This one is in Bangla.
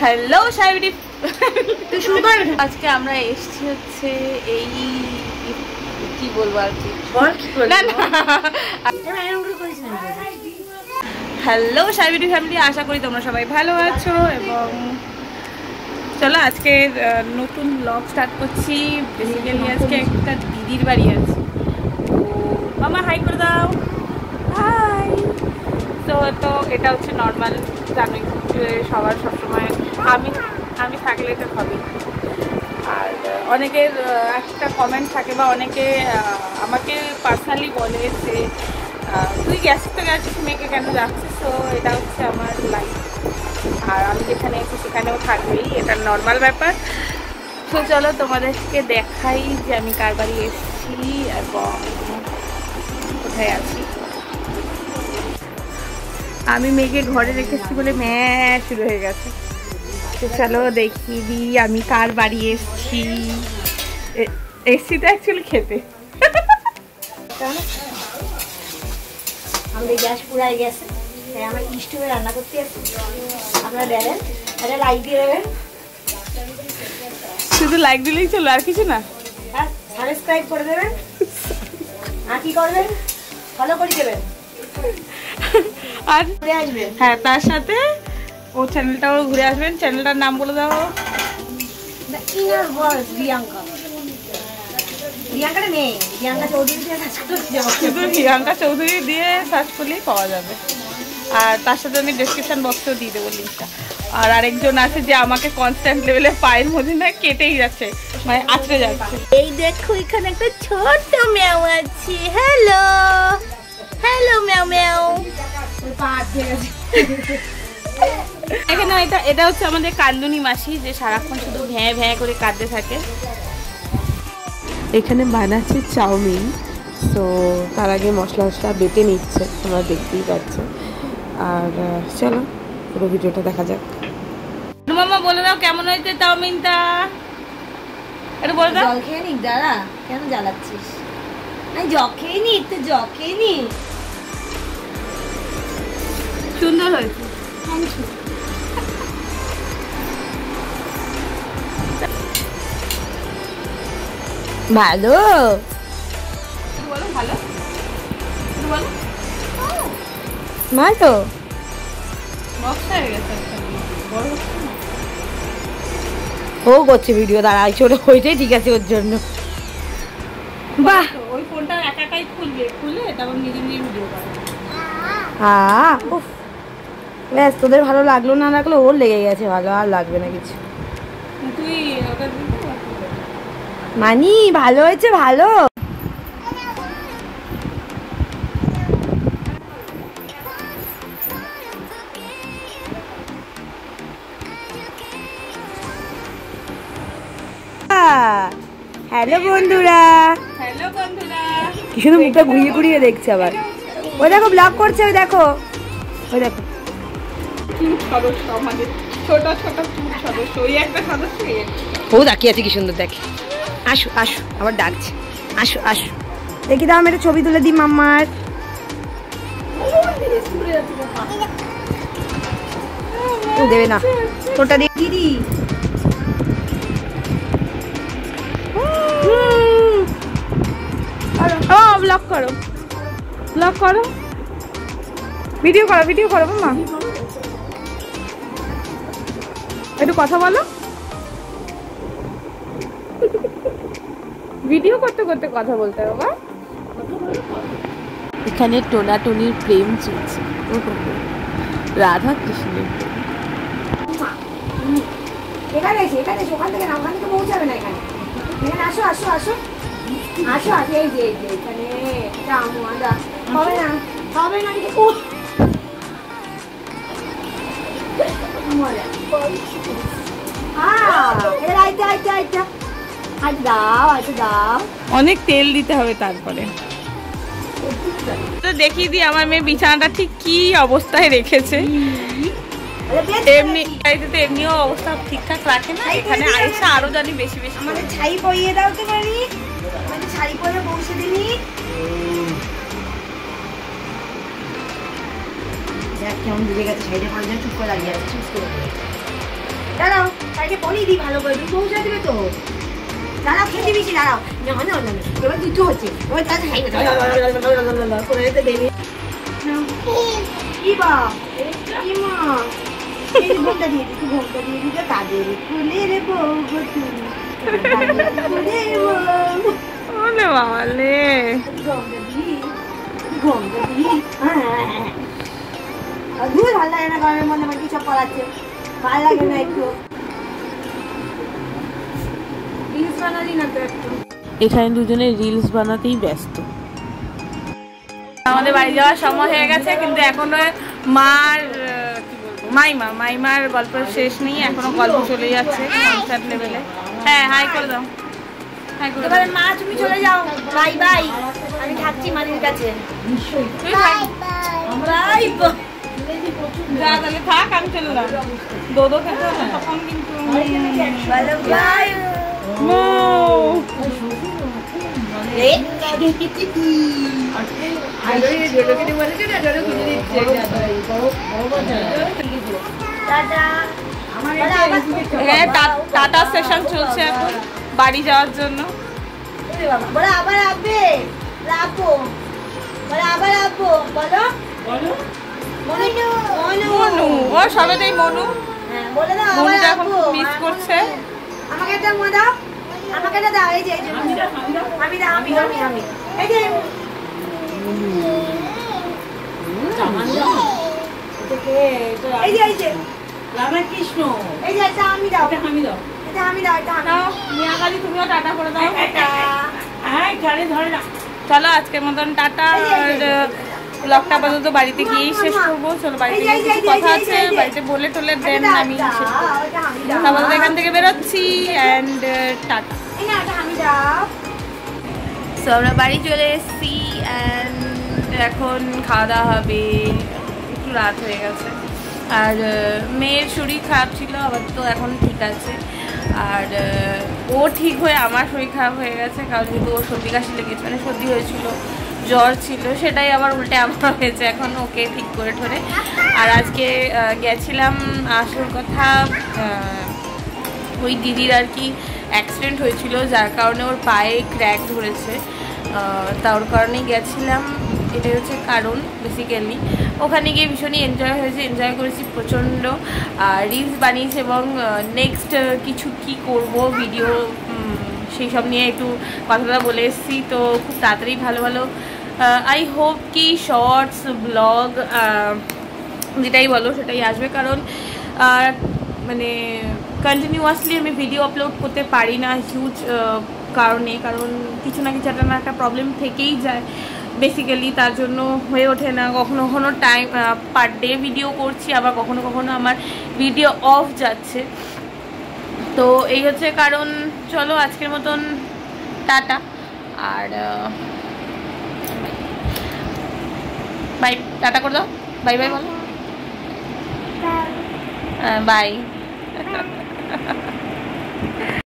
হ্যালো সাইবিডি, তুই শুরু কর। আজকে আমরা এসেছি হচ্ছে এই কি বলবো আর কি, হ্যালো সাইবিডি ফ্যামিলি, আশা করি তোমরা সবাই ভালো আছো। এবং চলো আজকে নতুন ব্লগ স্টার্ট করছি। বেসিক্যালি আজকে একটা দিদির বাড়ি আছে। মামা হাই করে দাও, হাই। তো এটা হচ্ছে নর্মাল, জানোই সবার সবসময় আমি থাকলে এটা হবে। আর অনেকের একটা কমেন্ট থাকে বা অনেকে আমাকে পার্সোনালি বলে যে তুই গেছিস তো গেছিস, মেয়েকে কেন যাচ্ছিস। তো এটা হচ্ছে আমার লাইফ, আর আমি যেখানে আছি সেখানেও থাকবেই, এটা নর্মাল ব্যাপার। তো চলো তোমাদেরকে দেখাই যে আমি কার বাড়ি এসেছি এবং কোথায় আছি। আমি মেয়েকে ঘরে রেখেছি বলে ম্যাচ শুরু হয়ে গেছে। তো চলো দেখিয়ে দিই আমি কার বাড়ি এসেছি। এসছি তো অ্যাকচুয়ালি খেতে। আমাদের গ্যাস পুরাই গেছে, তাই আমরা স্টোভে রান্না করতে আসছি। আপনারা দেবেন, একটা লাইক দিয়ে দেবেন। শুধু লাইক দিলেই চলো, আর কিছু না। আর সাবস্ক্রাইব করে দেবেন। আর কি করবেন, ফলো করে দেবেন। আর ঘুরে আসবেন। হ্যাঁ, তার সাথে ও চ্যানেলটাও ঘুরে আসবেন। চ্যানেলটার নাম বলে দাও। The inner world Priyanka. প্রিয়াঙ্কাটা নেই, প্রিয়াঙ্কা চৌধুরী দিয়ে সার্চ করতে যাবো। শুধু প্রিয়াঙ্কা চৌধুরী দিয়ে সার্চ করলেই পাওয়া যাবে। আর তার সাথে আমি ডেসক্রিপশন বক্সেও দিয়ে দেবো লিঙ্কটা। আর আরেকজন আছে যে আমাকে কনস্ট্যান্ট লেভেলে পায়ের মধ্যে না কেটেই যাচ্ছে, মানে আছড়ে যাচ্ছে। এই দেখো এখানে একটা ছোট্ট ম্যাও আছে। হ্যালো হ্যালো ম্যাও ম্যাও। এখানে এটা হচ্ছে আমাদের কান্দুনি মাসি, যে সারাক্ষণ শুধু ভ্যাঁ ভ্যাঁ করে কাঁদতে থাকে। এখানে বানাচ্ছে চাউমিন, তো তার আগে মশলা বেটে নিচ্ছে, তোমরা দেখতেই পাচ্ছ। আর চলো পুরো ভিডিওটা দেখা যাক। মামা বলে দাও কেমন হয়েছে চাউমিনটা, এটা বলে দাও। জল খেয়ে নি দাদা, কেন জ্বালাচ্ছিস? আমি জল খেয়ে নি, একটু জল খেয়ে নি। সুন্দর হয়েছে। ভালো বলো ভালো, বলো ভালো। বক্স হয়ে গেছে, বড় হচ্ছে না। ও করছে ভিডিও, দাঁড়াই ছোট ওইটাই ঠিক আছে ওর জন্য। বাহ, ওই ফোনটা একা একাই খুললে তারপর নিজে নিজে ভিডিও করে। উফ, ব্যাস তোদের ভালো লাগলো না লাগলো, ওর লেগে গেছে ভালো, আর লাগবে না কিছু। তুই ওটা মানি ভালো হয়েছে, ভালো। হ্যালো বন্ধুরা, হ্যালো বন্ধুরা, কি সুন্দর মুখটা ঘুরিয়ে ঘুরিয়ে দেখছে আবার। ওই দেখো ব্লগ করছে, ওই দেখো, ওই দেখো। কিউট সদস্য আমাদের, ছোট ছোট কিউট সদস্য। ওই একটা সদস্য, ও তাকিয়ে আছে কি সুন্দর, দেখে। আসো আসো, আবার ডাকছে, আসো আসো। দেখি দাও, আমি একটা ছবি তুলে দিই মাম্মার। দেবে না, তোরটা দিয়ে দিদি। ব্লগ করো, ব্লগ করো, ভিডিও করো, ভিডিও করো মামা। একটু কথা বলো, ভিডিও করতে করতে কথা বলতে হবে। এখানে টোনাটনির প্রেম চলছে, রাধা কৃষ্ণের প্রেম। এখানে এসে, এখানে এসে, ওখান থেকে না, ওখান থেকে পৌঁছাবে না। এখানে এখানে আসো আসো আসো আসো আসো। এই যে এখানে হবে না, হবে না। অনেক তেল দিতে হবে তারপরে। তো দেখিয়ে দিই আমার মেয়ে বিছানাটা ঠিক কি অবস্থায় রেখেছে। এমনি তো এমনিও অবস্থা ঠিকঠাক রাখে না, এখানে আইসা আরো জানি বেশি বেশি। আমাদের ছাই পরিয়ে দাও তো পারি, আমাদের শাড়ি পরে পৌঁছে দিনি। দেখ কেমন ডুবে গেছে, সাইডে পড়ে যায়, চুপ করে দাঁড়িয়ে আছে, চুপ করে। দাঁড়াও, তাকে পরিয়ে দিই ভালো করে, তুমি পৌঁছে দেবে তো। দাঁড়াও, খেতে বেশি দাঁড়াও। না না না, এবার দুটো হচ্ছে, এবার তার সাইডে করে যেতে দেবে। কি বা কি মা, এই যে ঘোমটা দিয়ে দিচ্ছি, ঘোমটা দিয়ে দিতে কাজের ফুলের বউ গো তুমি, ফুলের বউ। ওলে বাবালে, ঘোমটা দিই, ঘোমটা দিই। ধুর ভালো লাগে না গরমের মধ্যে, আমার কি সব পড়াচ্ছে, ভালো লাগে না একটু। রিলস বানালি না তো একটু? এখানে দুজনে রিলস বানাতেই ব্যস্ত। আমাদের বাড়ি যাওয়ার সময় হয়ে গেছে, কিন্তু এখনো মার কি বলবো, মাইমার গল্প শেষ নেই, এখনো গল্প চলে যাচ্ছে কনসার্ট লেভেলে। হ্যাঁ, হাই করে দাও, হাই করে দাও। এবারে মা তুমি চলে যাও, বাই বাই, আমি থাকছি মালির কাছে। তুই থাক। Bye bye. যা তাহলে থাক, আমি চলে এলাম। দোদো খেতে হবে তখন কিন্তু। ভালো বাই। এখানে টাটা সেশন চলছে এখন বাড়ি যাওয়ার জন্য। বলো আবার আসবে, রাখো, বলো আবার আসবো, বলো বলো মনু মনু, ও সবেতেই মনু। হ্যাঁ বলে দাও, আবার মনুটা এখন আসবো। মিস করছে। আমাকে একটা মো দাও, আমাকে একটা দাও, এই যে এই যে আমি এই যে এই যে রামকৃষ্ণ, এই যে এটা আমি দাও, এটা আমি দাও, এটা আমি দাও, এটা আমি নাও, মিয়া কালী তুমিও টাটা করে দাও। চলো আজকের মতন টাটা। আর ব্লগটা আপাতত বাড়িতে গিয়েই শেষ করবো। চলো বাড়িতে গিয়ে কিছু কথা আছে, বাড়িতে বলে টলে দেন আমি শেষ করবো। আপাতত এখান থেকে বেরোচ্ছি অ্যান্ড টাটা। সো আমরা বাড়ি চলে এসেছি অ্যান্ড এখন খাওয়া দাওয়া হবে। একটু রাত হয়ে গেছে আর মেয়ের শরীর খারাপ ছিল, আবার তো এখন ঠিক আছে। আর ও ঠিক হয়ে আমার শরীর খারাপ হয়ে গেছে, কারণ যেহেতু ওর সর্দি কাশি লেগেছে, মানে সর্দি হয়েছিল, জ্বর ছিল, সেটাই আবার উল্টে আমার হয়েছে। এখন ওকে ঠিক করে ঠরে। আর আজকে গেছিলাম, আসল কথা ওই দিদির আর কি অ্যাক্সিডেন্ট হয়েছিল, যার কারণে ওর পায়ে ক্র্যাক ধরেছে, তার কারণেই গেছিলাম। এটাই হচ্ছে কারণ বেসিক্যালি। ওখানে গিয়ে ভীষণই এনজয় হয়েছে, এনজয় করেছি প্রচণ্ড, রিলস বানিয়েছি এবং নেক্সট কিছু কি করব ভিডিও সেই সব নিয়ে একটু কথা বলে এসেছি। তো খুব তাড়াতাড়ি ভালো ভালো আই হোপ কি শর্টস ব্লগ যেটাই বলো সেটাই আসবে, কারণ মানে কন্টিনিউয়াসলি আমি ভিডিও আপলোড করতে পারি না হিউজ কারণে, কারণ কিছু না কিছু একটা প্রবলেম থেকেই যায় বেসিক্যালি, তার জন্য হয়ে ওঠে না। কখনো কখনো টাইম পার ডে ভিডিও করছি, আবার কখনো কখনো আমার ভিডিও অফ যাচ্ছে। তো এই হচ্ছে কারণ। চলো আজকের মতন টাটা আর বাই, টাটা করে দাও, বাই বাই বলো, বাই।